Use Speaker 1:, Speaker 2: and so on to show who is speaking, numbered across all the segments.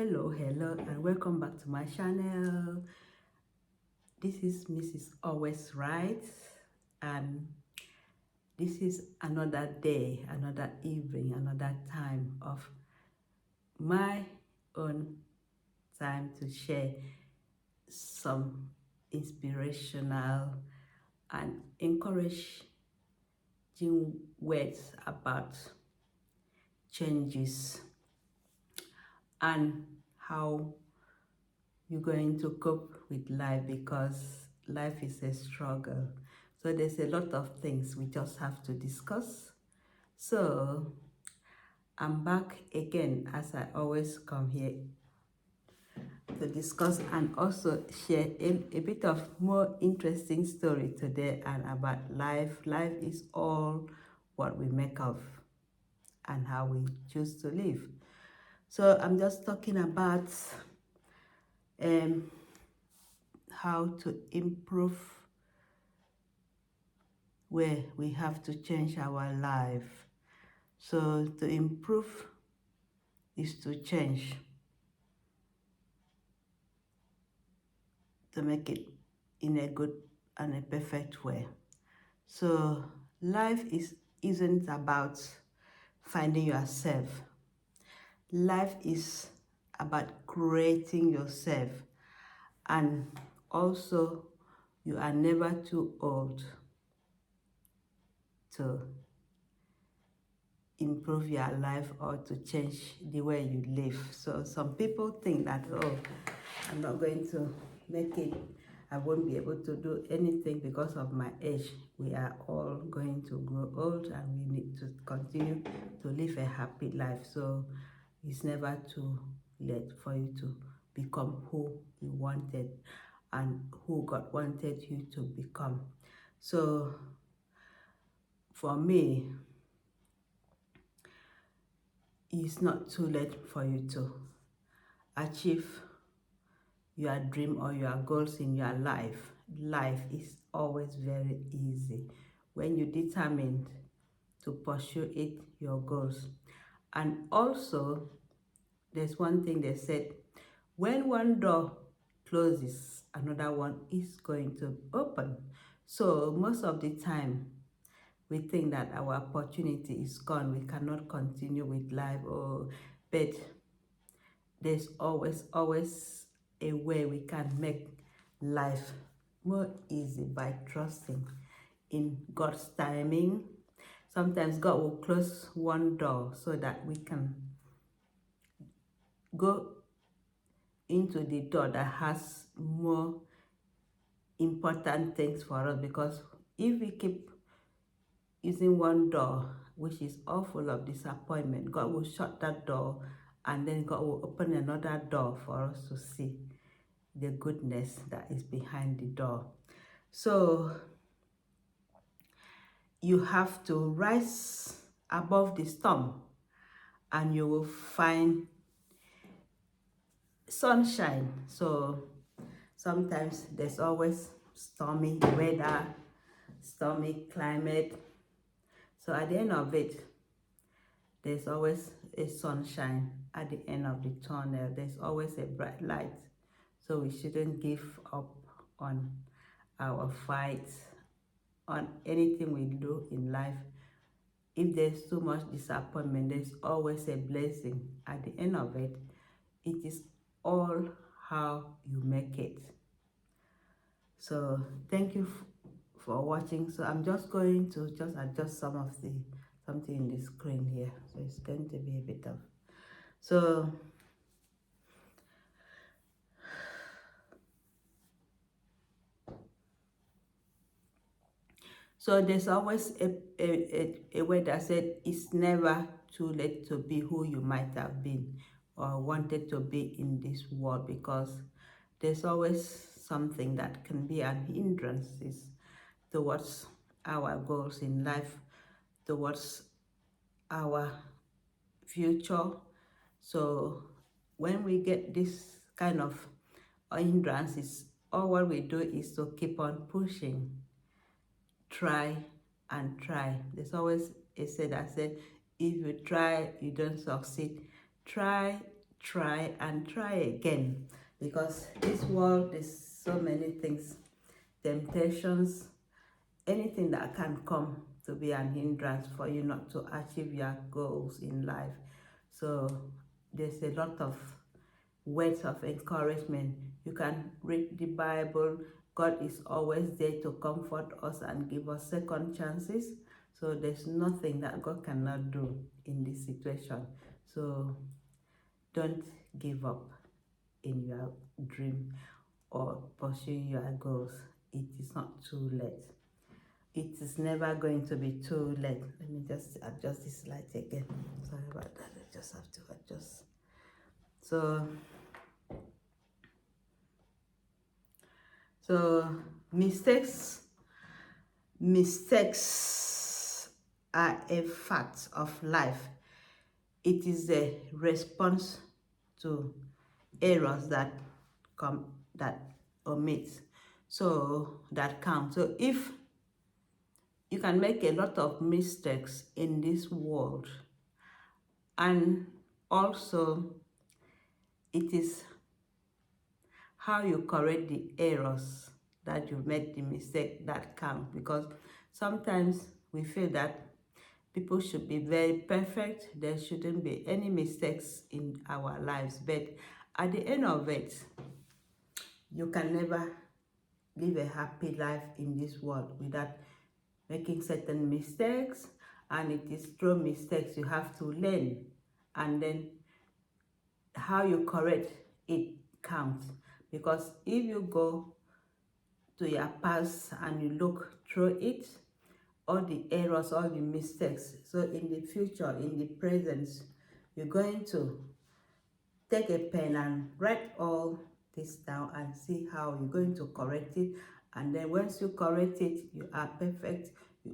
Speaker 1: Hello, and welcome back to my channel. This is Mrs. Always Right, and this is another day, another evening, another time of my own time to share some inspirational and encouraging words about changes and how you're going to cope with life, because life is a struggle. So there's a lot of things we just have to discuss. So I'm back again, as I always come here to discuss and also share a bit of more interesting story today and about life. Life is all what we make of and how we choose to live. So I'm just talking about how to improve where we have to change our life. So to improve is to change, to make it in a good and a perfect way. So life isn't about finding yourself. Life is about creating yourself, and also you are never too old to improve your life or to change the way you live. So some people think that, oh, I'm not going to make it, I won't be able to do anything because of my age. We are all going to grow old and we need to continue to live a happy life. So it's never too late for you to become who you wanted and who God wanted you to become. So for me, it's not too late for you to achieve your dream or your goals in your life. Life is always very easy when you determined to pursue it, your goals. And also, there's one thing they said, when one door closes, another one is going to open. So most of the time, we think that our opportunity is gone, we cannot continue with life, but there's always a way we can make life more easy by trusting in God's timing. Sometimes God will close one door so that we can go into the door that has more important things for us, because if we keep using one door which is all full of disappointment, God will shut that door and then God will open another door for us to see the goodness that is behind the door. So you have to rise above the storm and you will find sunshine. So sometimes there's always stormy weather, stormy climate. So at the end of it, there's always a sunshine at the end of the tunnel. There's always a bright light. So we shouldn't give up on our fight, on anything we do in life. If there's too much disappointment, there's always a blessing at the end of it. It is all how you make it. So thank you for watching. So I'm just going to just adjust something in the screen here. So it's going to be a bit of, so there's always a way that said it's never too late to be who you might have been or wanted to be in this world, because there's always something that can be an hindrance towards our goals in life, towards our future. So when we get this kind of hindrances, all what we do is to keep on pushing, try and try. There's always a say that said, if you try, you don't succeed. Try, try and try again, because this world is so many things, temptations, anything that can come to be an hindrance for you not to achieve your goals in life. So there's a lot of words of encouragement. You can read the Bible. God is always there to comfort us and give us second chances. So there's nothing that God cannot do in this situation. So don't give up in your dream or pursuing your goals. It is not too late. It is never going to be too late. Let me just adjust this light again. Sorry about that. I just have to adjust. So mistakes are a fact of life. It is a response to errors that omit, so that count. So if you can make a lot of mistakes in this world, and also it is how you correct the errors that you made the mistake that count, because sometimes we feel that people should be very perfect, there shouldn't be any mistakes in our lives, but at the end of it, you can never live a happy life in this world without making certain mistakes, and it is through mistakes you have to learn, and then how you correct it counts. Because if you go to your past and you look through it, all the errors, all the mistakes, so in the future, in the present, you're going to take a pen and write all this down and see how you're going to correct it. And then once you correct it, you are perfect.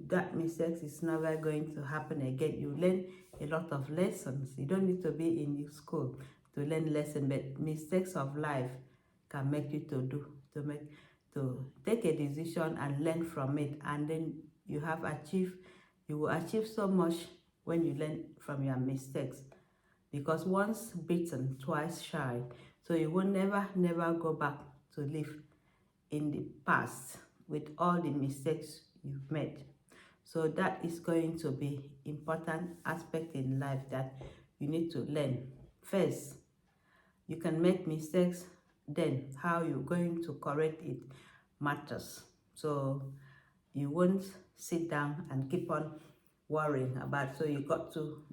Speaker 1: That mistake is never going to happen again. You learn a lot of lessons. You don't need to be in the school to learn lessons, but mistakes of life can make you to take a decision and learn from it, and then you will achieve so much when you learn from your mistakes. Because once bitten, twice shy. So you will never go back to live in the past with all the mistakes you've made. So that is going to be important aspect in life that you need to learn. First, you can make mistakes, then how you're going to correct it matters. So you won't sit down and keep on worrying about. So you got to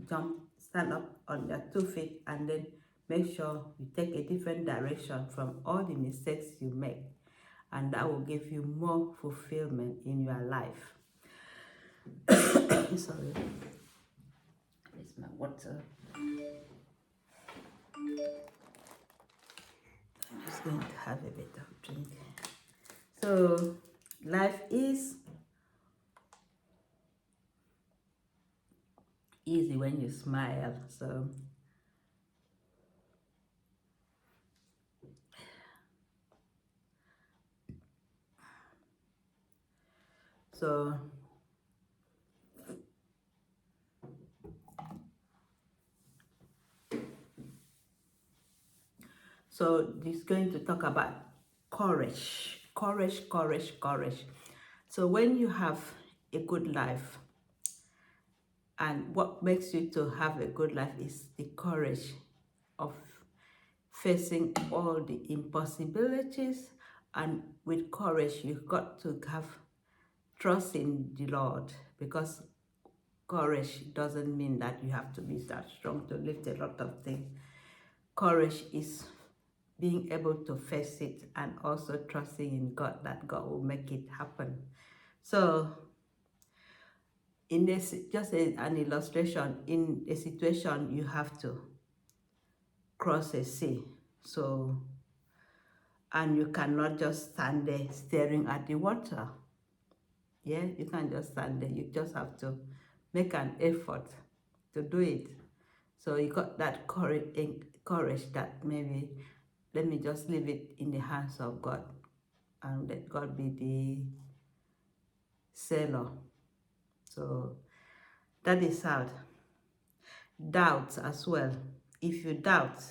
Speaker 1: stand up on your 2 feet, and then make sure you take a different direction from all the mistakes you make, and that will give you more fulfillment in your life. Sorry, it's my water. I'm just going to have a bit of drink. So life is easy when you smile. So this is going to talk about courage. So when you have a good life, and what makes you to have a good life is the courage of facing all the impossibilities. And with courage, you've got to have trust in the Lord, because courage doesn't mean that you have to be that strong to lift a lot of things. Courage is being able to face it, and also trusting in God that God will make it happen. So in this, just an illustration, in a situation you have to cross a sea, so, and you cannot just stand there staring at the water. Yeah, you can't just stand there. You just have to make an effort to do it. So you got that courage that maybe, let me just leave it in the hands of God, and let God be the sailor. So that is hard. Doubt as well. If you doubt,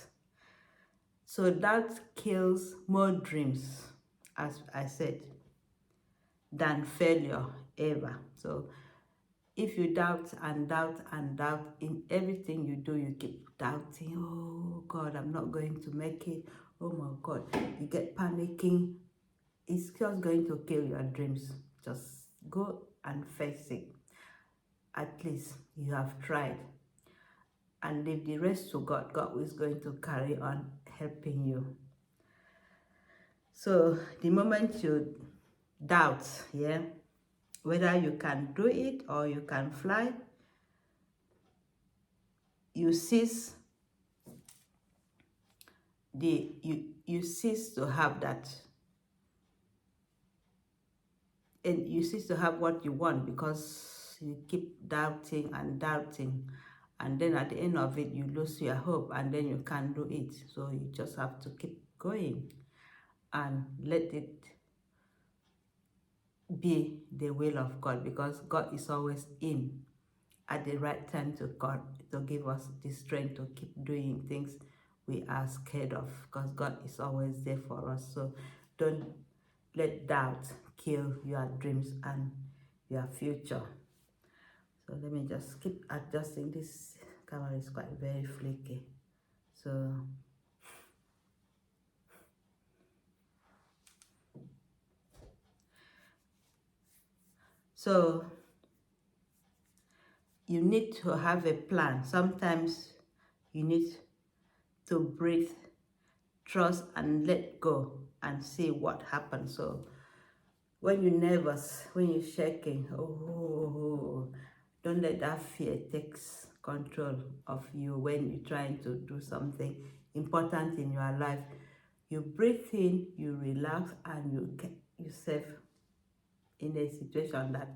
Speaker 1: So doubt kills more dreams, as I said, than failure ever. So if you doubt and doubt and doubt in everything you do, you keep doubting, oh God, I'm not going to make it. Oh my God, you get panicking. It's just going to kill your dreams. Just go and face it. At least you have tried. And leave the rest to God. God is going to carry on helping you. So the moment you doubt, yeah, whether you can do it or you can fly, you cease you cease to have that, and you cease to have what you want because you keep doubting and doubting, and then at the end of it you lose your hope and then you can't do it. So you just have to keep going and let it be the will of God, because God is always in at the right time to God to give us the strength to keep doing things we are scared of, because God is always there for us. So don't let doubt kill your dreams and your future. So let me just keep adjusting. This camera is quite very flaky. So you need to have a plan. Sometimes you need to breathe, trust, and let go and see what happens. So when you're nervous, when you're shaking, don't let that fear take control of you when you're trying to do something important in your life. You breathe in, you relax, and you get yourself in a situation that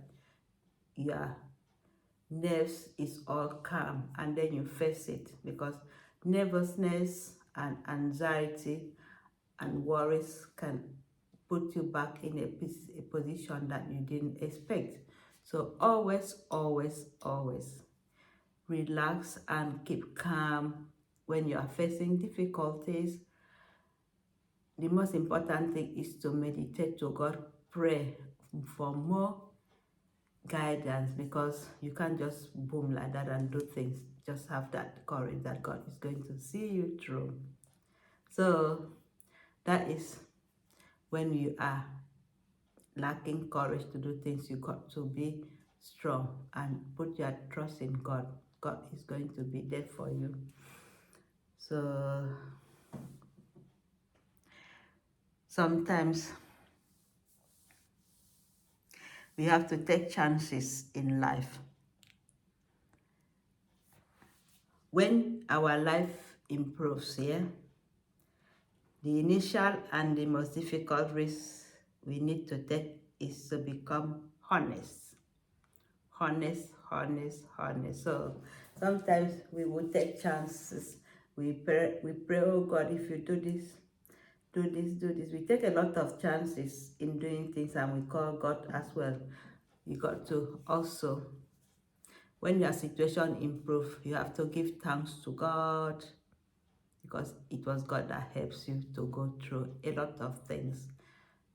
Speaker 1: your nerves is all calm, and then you face it, because nervousness and anxiety and worries can put you back in a position that you didn't expect. So always, always, always relax and keep calm when you are facing difficulties. The most important thing is to meditate to God, pray for more guidance, because you can't just boom like that and do things. Just have that courage that God is going to see you through. So that is when you are lacking courage to do things, you got to be strong and put your trust in God. God is going to be there for you. So sometimes we have to take chances in life. When our life improves, yeah, the initial and the most difficult risk we need to take is to become honest. Honest, honest, honest. So sometimes we will take chances. We pray, oh God, if you do this, do this, do this. We take a lot of chances in doing things, and we call God as well. You got to also, when your situation improves, you have to give thanks to God, because it was God that helps you to go through a lot of things.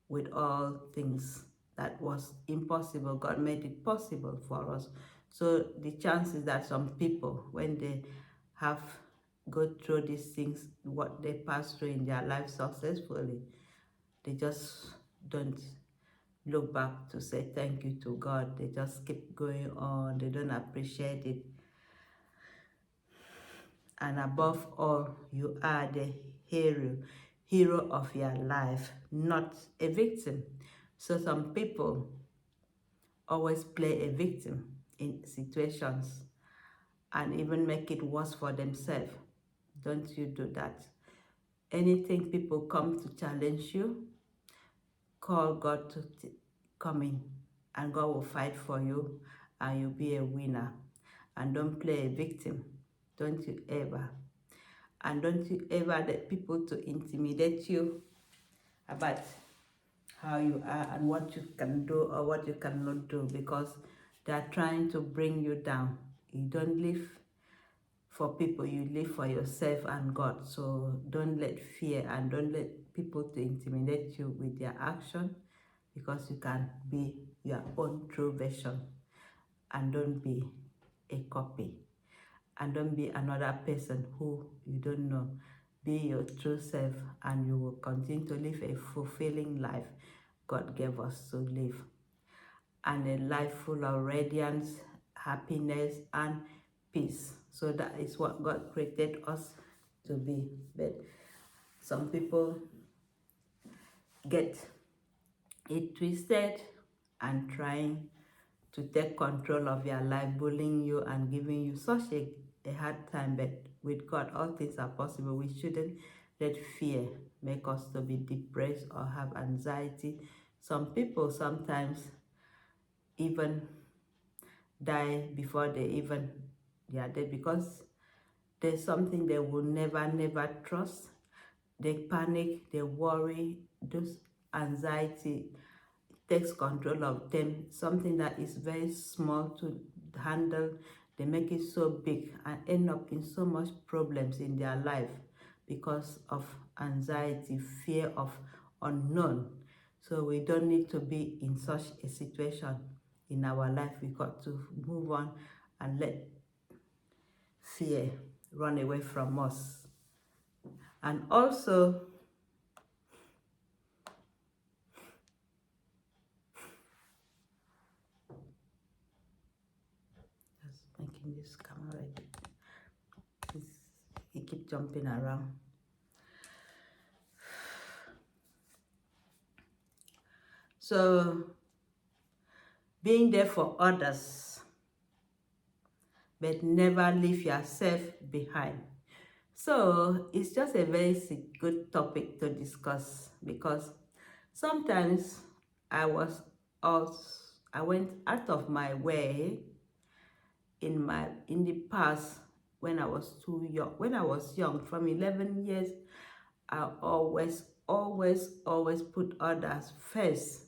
Speaker 1: With all things that was impossible, God made it possible for us. So the chances that some people, when they have go through these things, what they pass through in their life successfully, they just don't look back to say thank you to God. They just keep going on. They don't appreciate it. And above all, you are the hero of your life, not a victim. So some people always play a victim in situations and even make it worse for themselves. Don't you do that. Anything people come to challenge you, call God to come in, and God will fight for you, and you'll be a winner. And don't play a victim. Don't you ever. And don't you ever let people to intimidate you about how you are and what you can do or what you cannot do, because they are trying to bring you down. You don't live for people, you live for yourself and God. So don't let fear and don't let people to intimidate you with their action, because you can be your own true version, and don't be a copy, and don't be another person who you don't know. Be your true self, and you will continue to live a fulfilling life God gave us to live, and a life full of radiance, happiness, and peace. So that is what God created us to be. But some people get it twisted and trying to take control of your life, bullying you and giving you such a hard time. But with God, all things are possible. We shouldn't let fear make us to be depressed or have anxiety. Some people sometimes even die before they are dead, because there's something they will never trust. They panic, they worry, those anxiety takes control of them. Something that is very small to handle, they make it so big and end up in so much problems in their life because of anxiety, fear of unknown. So we don't need to be in such a situation in our life. We got to move on and let fear run away from us. And also, just making this camera ready. He keep jumping around. So being there for others, but never leave yourself behind. So it's just a very good topic to discuss, because sometimes I went out of my way in the past when I was too young. When I was young, from 11 years, I always put others first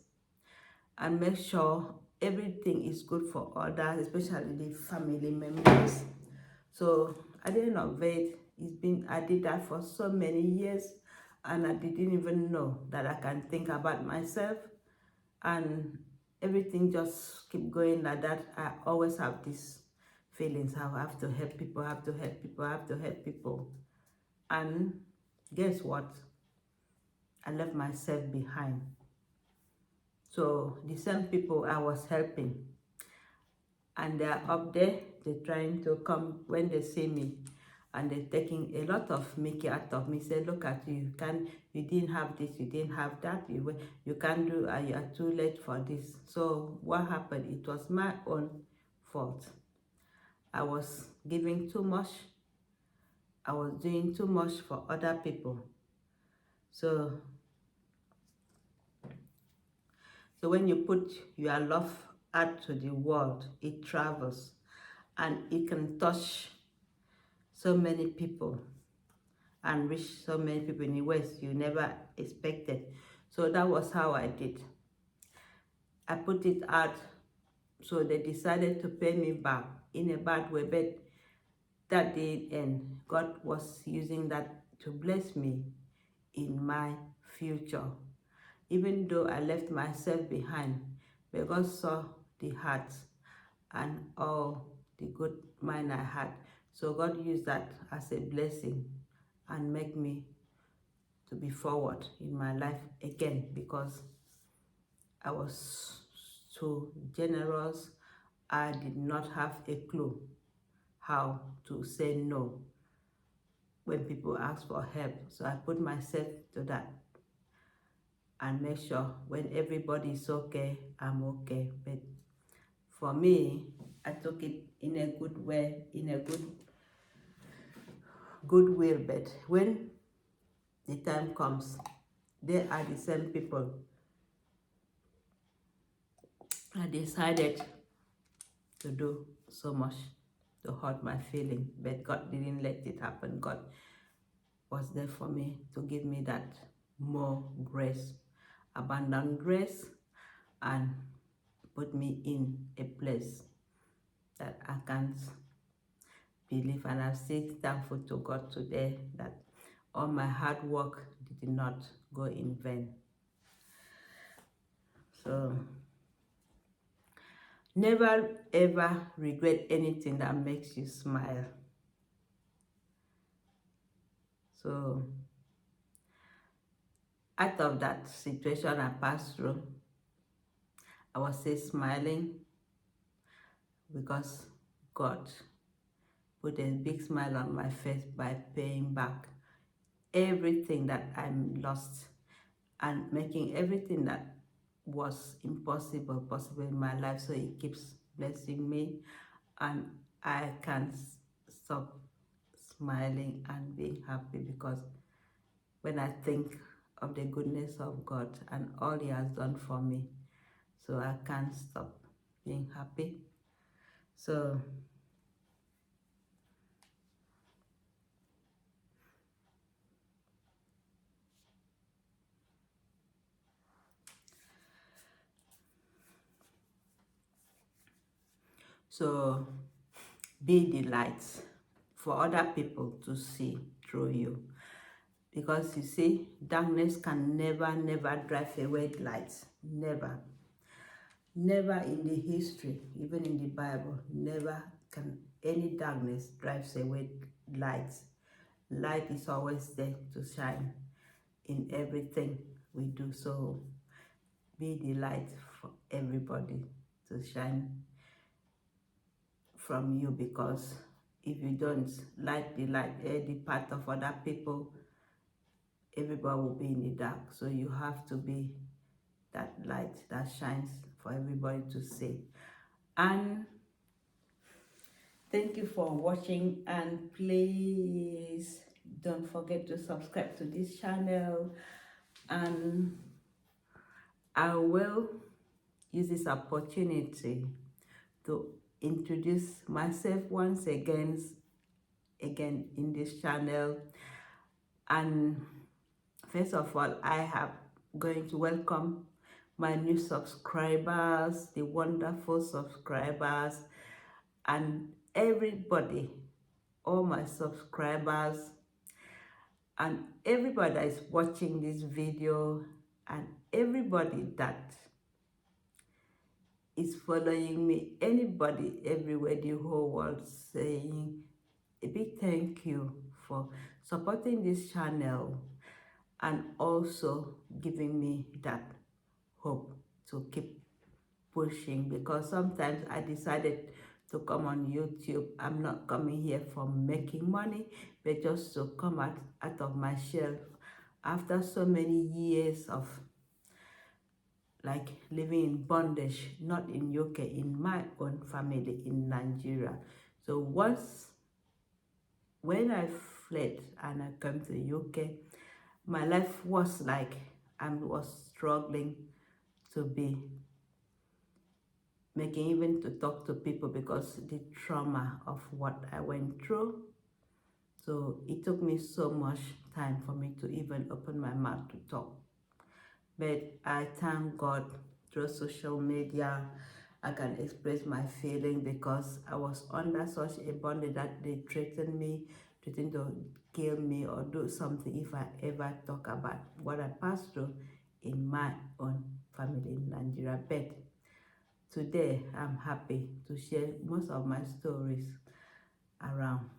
Speaker 1: and make sure everything is good for others, especially the family members. So at the end of it, I did that for so many years, and I didn't even know that I can think about myself, and everything just keep going like that. I always have these feelings, I have to help people, I have to help people, I have to help people. And guess what? I left myself behind. So the same people I was helping, and they're up there, they're trying to come when they see me, and they're taking a lot of mickey out of me. Say, look at you, you didn't have this, you didn't have that, you can't do, you are too late for this. So what happened? It was my own fault. I was giving too much, I was doing too much for other people. So when you put your love out to the world, it travels, and it can touch so many people and reach so many people in the West you never expected. So that was how I did. I put it out, so they decided to pay me back in a bad way, but that didn't end. God was using that to bless me in my future. Even though I left myself behind, but God saw the heart and all the good mind I had. So God used that as a blessing and make me to be forward in my life again, because I was too generous. I did not have a clue how to say no when people ask for help. So I put myself to that and make sure when everybody is okay, I'm okay. But for me, I took it in a good way, in a good will. But when the time comes, they are the same people I decided to do so much to hurt my feeling, but God didn't let it happen. God was there for me to give me that more grace, abundant grace, and put me in a place that I can believe, and I'm still thankful to God today that all my hard work did not go in vain. So never ever regret anything that makes you smile. So out of that situation I passed through, I was still smiling because God put a big smile on my face by paying back everything that I lost and making everything that was impossible possible in my life. So He keeps blessing me, and I can't stop smiling and being happy because when I think of the goodness of God and all He has done for me, so I can't stop being happy. So so be the light for other people to see through you, because you see, darkness can never drive away light. Never in the history, even in the Bible, never can any darkness drives away light. Light is always there to shine in everything we do. So be the light for everybody to shine from you, because if you don't light the path of other people, everybody will be in the dark. So you have to be that light that shines for everybody to see. And thank you for watching, and please don't forget to subscribe to this channel, and I will use this opportunity to introduce myself once again in this channel. And first of all, I am going to welcome my new subscribers, the wonderful subscribers, and everybody, all my subscribers, and everybody that is watching this video, and everybody that is following me, anybody everywhere, the whole world, saying a big thank you for supporting this channel and also giving me that hope to keep pushing, because sometimes I decided to come on YouTube. I'm not coming here for making money, but just to come out of my shell after so many years of like living in bondage, not in UK, in my own family in Nigeria. So when I fled and I came to UK, my life was like I was struggling to be making, even to talk to people, because the trauma of what I went through. So it took me so much time for me to even open my mouth to talk. But I thank God, through social media, I can express my feeling, because I was under such a bondage that they threatened to kill me or do something if I ever talk about what I passed through in my own family in Nigeria. But today, I'm happy to share most of my stories around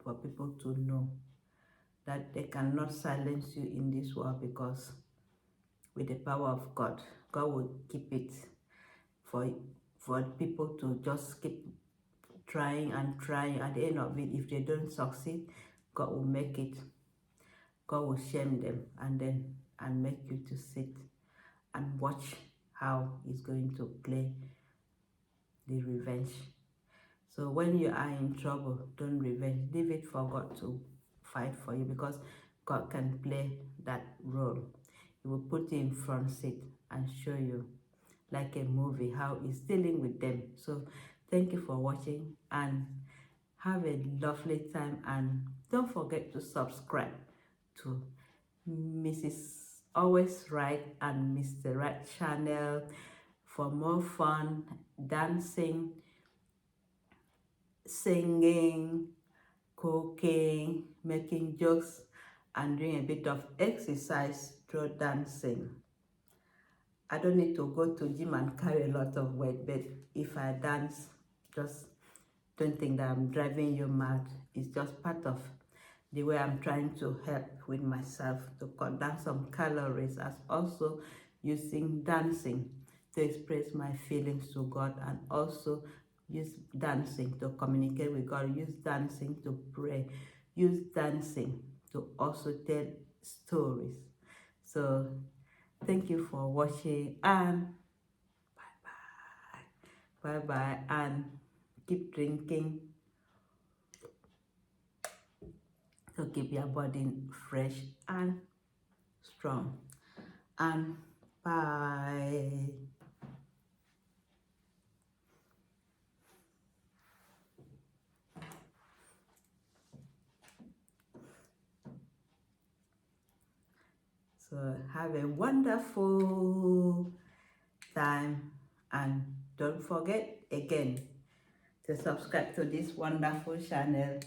Speaker 1: for people to know that they cannot silence you in this world, because with the power of God, God will keep it for people to just keep trying and trying. At the end of it, if they don't succeed, God will make it. God will shame them and make you to sit and watch how He's going to play the revenge. So when you are in trouble, don't revenge. Leave it for God to fight for you, because God can play that role. He will put you in front seat and show you, like a movie, how He's dealing with them. So thank you for watching, and have a lovely time, and don't forget to subscribe to Mrs. Always Right and Mr. Right channel for more fun, dancing, singing, cooking, making jokes, and doing a bit of exercise through dancing. I don't need to go to gym and carry a lot of weight, but if I dance, just don't think that I'm driving you mad. It's just part of the way I'm trying to help with myself to cut down some calories, as also using dancing to express my feelings to God, and also use dancing to communicate with God, use dancing to pray, use dancing to also tell stories. So thank you for watching, and bye bye, and keep drinking to keep your body fresh and strong. And bye. So have a wonderful time, and don't forget again to subscribe to this wonderful channel.